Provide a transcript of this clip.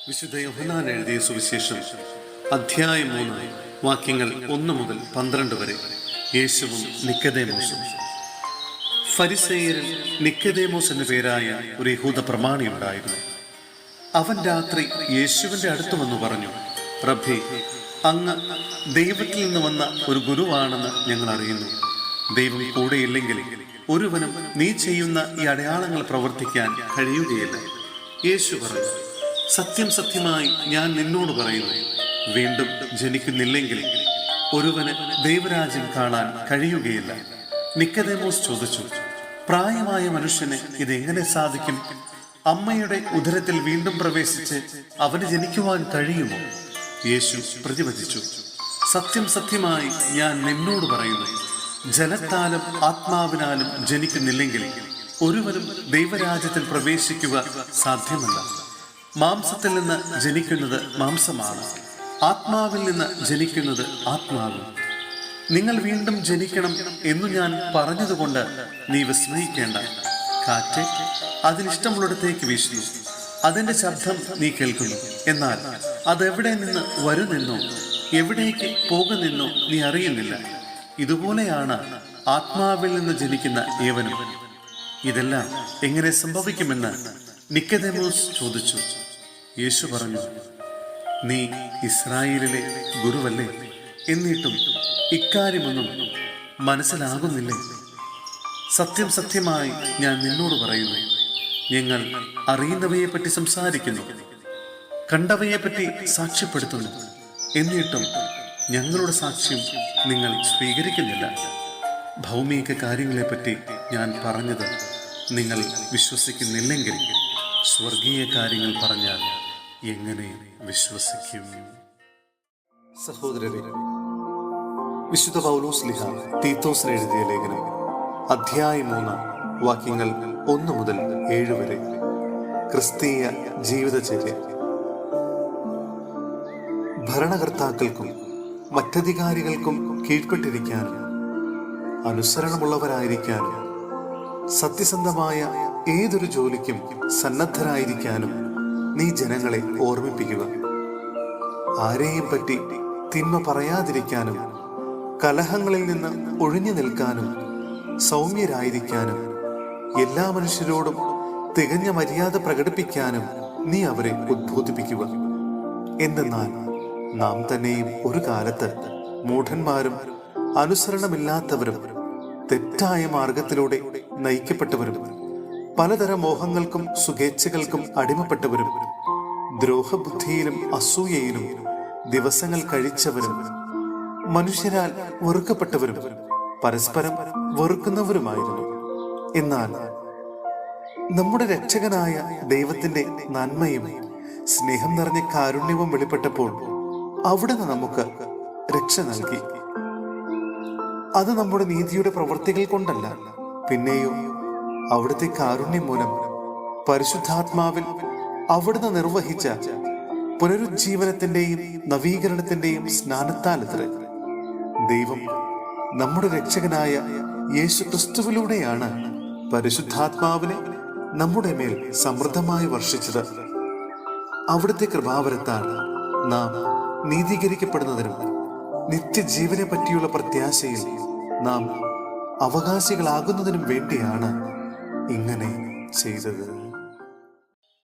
വിശുദ്ധ യോഹന്നാൻ എഴുതിയ സുവിശേഷം അധ്യായം 3 വാക്യങ്ങൾ 1 മുതൽ 12 വരെ. യേശുവും നിക്കോദേമോസും. ഫരിസേയരിൽ നിക്കോദേമോസ് എന്നു പേരായ ഒരു യഹൂദ പ്രമാണിയുണ്ടായിരുന്നു. അവൻ രാത്രി യേശുവിൻ്റെ അടുത്ത് വന്നു പറഞ്ഞു, റബ്ബി, അങ്ങ് ദൈവത്തിൽ നിന്ന് വന്ന ഒരു ഗുരുവാണെന്ന് ഞങ്ങൾ അറിയുന്നു. ദൈവം കൂടെയില്ലെങ്കിൽ ഒരുവനും നീ ചെയ്യുന്ന ഈ അടയാളങ്ങൾ പ്രവർത്തിക്കാൻ കഴിയുകയില്ല. യേശു പറഞ്ഞു, സത്യം സത്യമായി ഞാൻ നിന്നോട് പറയുന്നു, വീണ്ടും ജനിക്കുന്നില്ലെങ്കിൽ ഒരുവന് ദൈവരാജ്യം കാണാൻ കഴിയുകയില്ല. നിക്കോദേമോസ് ചോദിച്ചു, പ്രായമായ മനുഷ്യന് ഇതെങ്ങനെ സാധിക്കും? അമ്മയുടെ ഉദരത്തിൽ വീണ്ടും പ്രവേശിച്ച് അവന് ജനിക്കുവാൻ കഴിയുമോ? യേശു പ്രതിവചിച്ചു, സത്യം സത്യമായി ഞാൻ നിന്നോട് പറയുന്നു, ജലത്താലും ആത്മാവിനാലും ജനിക്കുന്നില്ലെങ്കിൽ ഒരുവനും ദൈവരാജ്യത്തിൽ പ്രവേശിക്കുക സാധ്യമല്ല. മാംസത്തിൽ നിന്ന് ജനിക്കുന്നത് മാംസമാണ്, ആത്മാവിൽ നിന്ന് ജനിക്കുന്നത് ആത്മാവും. നിങ്ങൾ വീണ്ടും ജനിക്കണം എന്നു ഞാൻ പറഞ്ഞതുകൊണ്ട് നീ വിസ്മയിക്കേണ്ട. കാറ്റ് അതിനിഷ്ടമുള്ളിടത്തേക്ക് വീശുന്നു, അതിൻ്റെ ശബ്ദം നീ കേൾക്കുന്നു, എന്നാൽ അതെവിടെ നിന്ന് വരുന്നെന്നോ എവിടേക്ക് പോകുന്നെന്നോ നീ അറിയുന്നില്ല. ഇതുപോലെയാണ് ആത്മാവിൽ നിന്ന് ജനിക്കുന്ന ഏവനും. ഇതെല്ലാം എങ്ങനെ സംഭവിക്കുമെന്ന് നിക്കോദേമോസ് ചോദിച്ചു. യേശു പറഞ്ഞു, നീ ഇസ്രായേലിലെ ഗുരുവല്ലേ? എന്നിട്ടും ഇക്കാര്യമൊന്നും മനസ്സിലാകുന്നില്ലേ? സത്യം സത്യമായി ഞാൻ നിന്നോട് പറയുന്നു, ഞങ്ങൾ അറിയുന്നവയെപ്പറ്റി സംസാരിക്കുന്നു, കണ്ടവയെപ്പറ്റി സാക്ഷ്യപ്പെടുത്തുന്നു, എന്നിട്ടും ഞങ്ങളുടെ സാക്ഷ്യം നിങ്ങൾ സ്വീകരിക്കുന്നില്ല. ഭൗമിക കാര്യങ്ങളെപ്പറ്റി ഞാൻ പറഞ്ഞത് നിങ്ങൾ വിശ്വസിക്കുന്നില്ലെങ്കിൽ സ്വർഗീയ കാര്യങ്ങൾ പറഞ്ഞാൽ എങ്ങനെ വിശ്വസിക്കും? സഹോദരരെ, വിശുദ്ധ പൗലോസ് ശ്ലീഹ തീത്തോസിന് എഴുതിയ ലേഖനം അധ്യായം 3 വാക്യങ്ങൾ 1 മുതൽ 7 വരെ. ക്രിസ്തീയ ജീവിതചര്യ. ഭരണകർത്താക്കൾക്കും മറ്റധികാരികൾക്കും കീഴ്പ്പെട്ടിരിക്കാനും അനുസരണമുള്ളവരായിരിക്കാനും സത്യസന്ധമായ ഏതൊരു ജോലിക്കും സന്നദ്ധരായിരിക്കാനും നീ ജനങ്ങളെ ഓർമ്മിപ്പിക്കുക. ആരെയും പറ്റി തിന്മ പറയാതിരിക്കാനും കലഹങ്ങളിൽ നിന്ന് ഒഴിഞ്ഞു നിൽക്കാനും സൗമ്യരായിരിക്കാനും എല്ലാ മനുഷ്യരോടും തികഞ്ഞ മര്യാദ പ്രകടിപ്പിക്കാനും നീ അവരെ ഉദ്ബോധിപ്പിക്കുക. എന്തെന്നാൽ നാം തന്നെയും ഒരു കാലത്ത് മൂഢന്മാരും അനുസരണമില്ലാത്തവരും തെറ്റായ മാർഗത്തിലൂടെ നയിക്കപ്പെട്ടവരും പലതരം മോഹങ്ങൾക്കും സുഖേച്ഛകൾക്കും അടിമപ്പെട്ടവരും ദ്രോഹബുദ്ധിയിലും അസൂയയിലും ദിവസങ്ങൾ കഴിച്ചവരും മനുഷ്യരാൽ വെറുക്കപ്പെട്ടവരും പരസ്പരം വെറുക്കുന്നവരുമായിരുന്നു. എന്നാൽ നമ്മുടെ രക്ഷകനായ ദൈവത്തിന്റെ നന്മയും സ്നേഹം നിറഞ്ഞ കാരുണ്യവും വെളിപ്പെട്ടപ്പോൾ അവിടുന്ന് നമുക്ക് രക്ഷ നൽകി. അത് നമ്മുടെ നീതിയുടെ പ്രവൃത്തികൾ കൊണ്ടല്ല, പിന്നെയോ അവിടുത്തെ കാരുണ്യം മൂലം പരിശുദ്ധാത്മാവിൽ അവിടുന്ന് നിർവഹിച്ച പുനരുജ്ജീവനത്തിന്റെയും നവീകരണത്തിന്റെയും സ്നാനത്താലത്രേ. ദൈവം നമ്മുടെ രക്ഷകനായ യേശു ക്രിസ്തുവിലൂടെയാണ് പരിശുദ്ധാത്മാവിനെ നമ്മുടെ മേൽ സമൃദ്ധമായി വർഷിച്ചത്. അവിടുത്തെ കൃപാവരത്താൽ നാം നീതീകരിക്കപ്പെടുന്നതിനും നിത്യജീവനെ പറ്റിയുള്ള പ്രത്യാശയിൽ നാം അവകാശികളാകുന്നതിനും വേണ്ടിയാണ് ഇങ്ങനെ ചെയ്തത്.